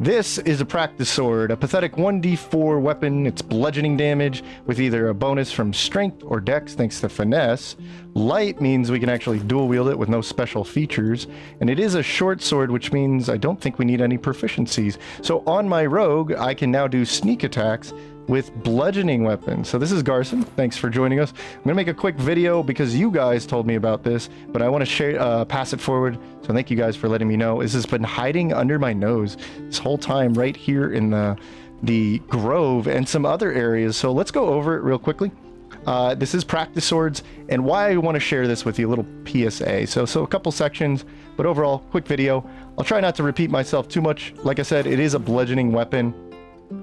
This is a practice sword, a pathetic 1d4 weapon. It's bludgeoning damage with either a bonus from strength or dex thanks to finesse. Light means we can actually dual wield it with no special features. And it is a short sword, which means I don't think we need any proficiencies. So on my rogue, I can now do sneak attacks with bludgeoning weapons. So this is Garson. Thanks for joining us. I'm gonna make a quick video because you guys told me about this, but I want to share, pass it forward. So thank you guys for letting me know. This has been hiding under my nose this whole time right here in the grove and some other areas. So let's go over it real quickly. This is practice swords and why I want to share this with you, a little PSA. So a couple sections, but overall, quick video. I'll try not to repeat myself too much. Like I said, it is a bludgeoning weapon.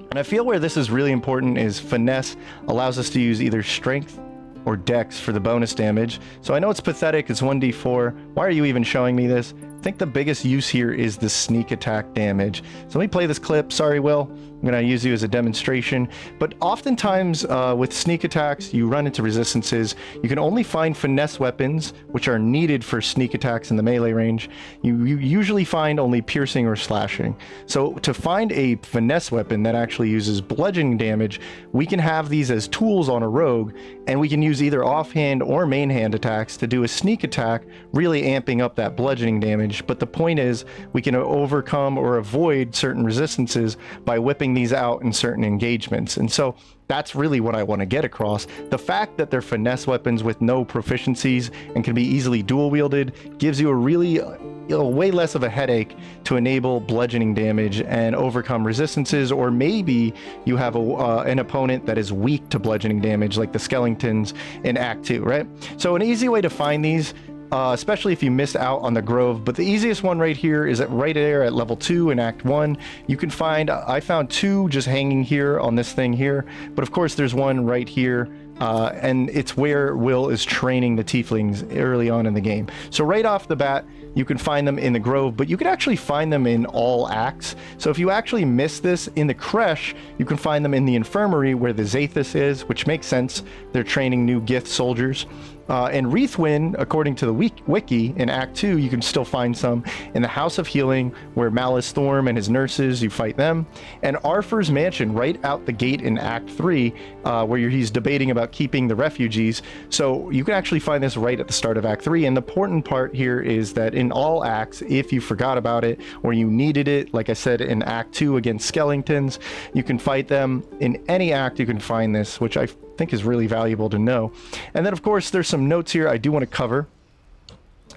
And I feel where this is really important is finesse allows us to use either strength or dex for the bonus damage. So I know it's pathetic, it's 1d4. Why are you even showing me this? I think the biggest use here is the sneak attack damage. So let me play this clip. Sorry, Will. I'm going to use you as a demonstration. But oftentimes with sneak attacks, you run into resistances. You can only find finesse weapons, which are needed for sneak attacks in the melee range. You usually find only piercing or slashing. So to find a finesse weapon that actually uses bludgeoning damage, we can have these as tools on a rogue, and we can use either offhand or main hand attacks to do a sneak attack, really amping up that bludgeoning damage. But the point is, we can overcome or avoid certain resistances by whipping these out in certain engagements. And so that's really what I want to get across. The fact that they're finesse weapons with no proficiencies and can be easily dual wielded gives you a really way less of a headache to enable bludgeoning damage and overcome resistances, or maybe you have an opponent that is weak to bludgeoning damage like the skeletons in Act 2, right? So an easy way to find these, especially if you missed out on the grove, but the easiest one right here is right there at level 2 in Act 1. You can find, I found 2 just hanging here on this thing here, but of course there's one right here, and it's where Will is training the tieflings early on in the game. So right off the bat, you can find them in the grove, but you can actually find them in all acts. So if you actually miss this in the creche, you can find them in the infirmary where the Zathis is, which makes sense. They're training new Gith soldiers. And Wreathwind, according to the wiki, in Act 2, you can still find some in the House of Healing, where Malice Thorm and his nurses, you fight them. And Arthur's Mansion, right out the gate in Act 3, where he's debating about keeping the refugees. So you can actually find this right at the start of Act 3. And the important part here is that in all acts, if you forgot about it, or you needed it, like I said, in Act 2 against skeletons, you can fight them. In any act, you can find this, which I think is really valuable to know. And then of course there's some notes here I do want to cover.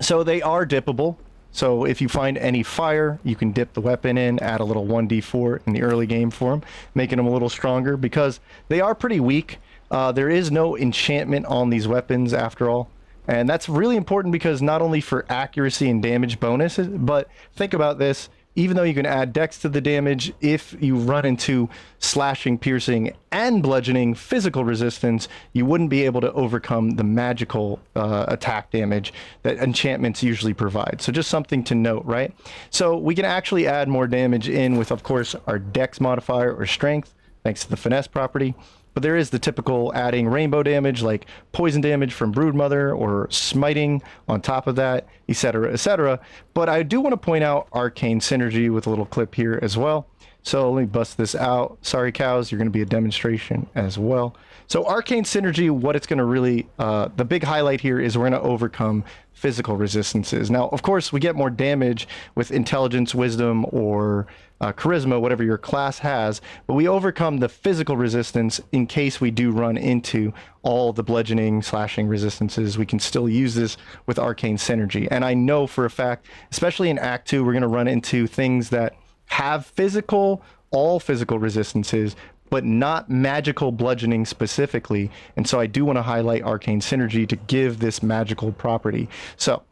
So they are dippable. So if you find any fire, you can dip the weapon in, add a little 1d4 in the early game for them, making them a little stronger because they are pretty weak. There is no enchantment on these weapons after all. And that's really important because not only for accuracy and damage bonuses, but think about this. Even though you can add dex to the damage, if you run into slashing, piercing, and bludgeoning physical resistance, you wouldn't be able to overcome the magical attack damage that enchantments usually provide. So just something to note, right? So we can actually add more damage in with, of course, our dex modifier or strength, thanks to the finesse property. But there is the typical adding rainbow damage like poison damage from Broodmother or smiting on top of that, etc., etc. But I do want to point out Arcane Synergy with a little clip here as well. So let me bust this out. Sorry, cows, you're going to be a demonstration as well. So Arcane Synergy, what it's going to really, the big highlight here is we're going to overcome physical resistances. Now, of course, we get more damage with intelligence, wisdom, or charisma, whatever your class has, but we overcome the physical resistance in case we do run into all the bludgeoning, slashing resistances. We can still use this with Arcane Synergy. And I know for a fact, especially in Act 2, we're going to run into things that have all physical resistances, but not magical bludgeoning specifically. And so I do want to highlight Arcane Synergy to give this magical property. So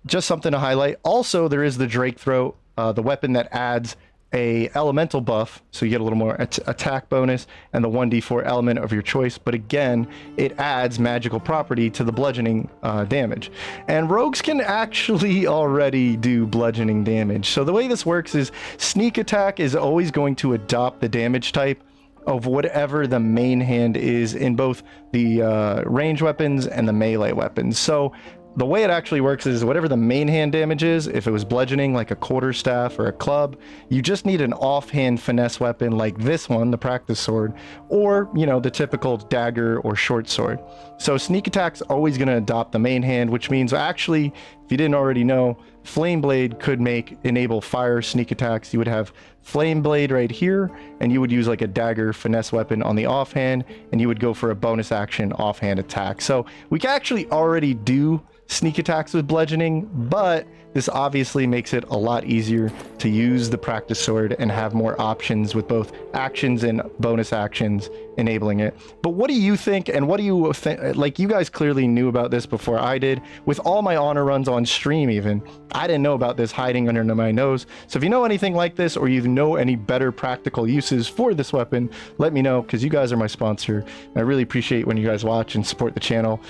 just something to highlight. Also, there is the Drake Throat, the weapon that adds a elemental buff, so you get a little more attack bonus and the 1d4 element of your choice, but again, it adds magical property to the bludgeoning damage. And rogues can actually already do bludgeoning damage. So the way this works is sneak attack is always going to adopt the damage type of whatever the main hand is in both the range weapons and the melee weapons. So the way it actually works is whatever the main hand damage is, if it was bludgeoning like a quarterstaff or a club, you just need an offhand finesse weapon like this one, the practice sword, or, you know, the typical dagger or short sword. So sneak attack's always going to adopt the main hand, which means actually, if you didn't already know, Flame Blade could enable fire sneak attacks. You would have Flame Blade right here, and you would use like a dagger finesse weapon on the offhand, and you would go for a bonus action offhand attack. So we can actually already do sneak attacks with bludgeoning, but this obviously makes it a lot easier to use the practice sword and have more options with both actions and bonus actions enabling it. But what do you think, and what do you think? Like, you guys clearly knew about this before I did. With all my honor runs on stream even, I didn't know about this hiding under my nose. So if you know anything like this, or you know any better practical uses for this weapon, let me know, because you guys are my sponsor. I really appreciate when you guys watch and support the channel.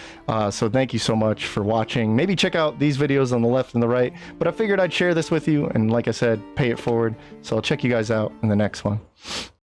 So thank you so much for watching. Maybe check out these videos on the left and the right, but I figured I'd share this with you, and like I said, pay it forward. So I'll check you guys out in the next one.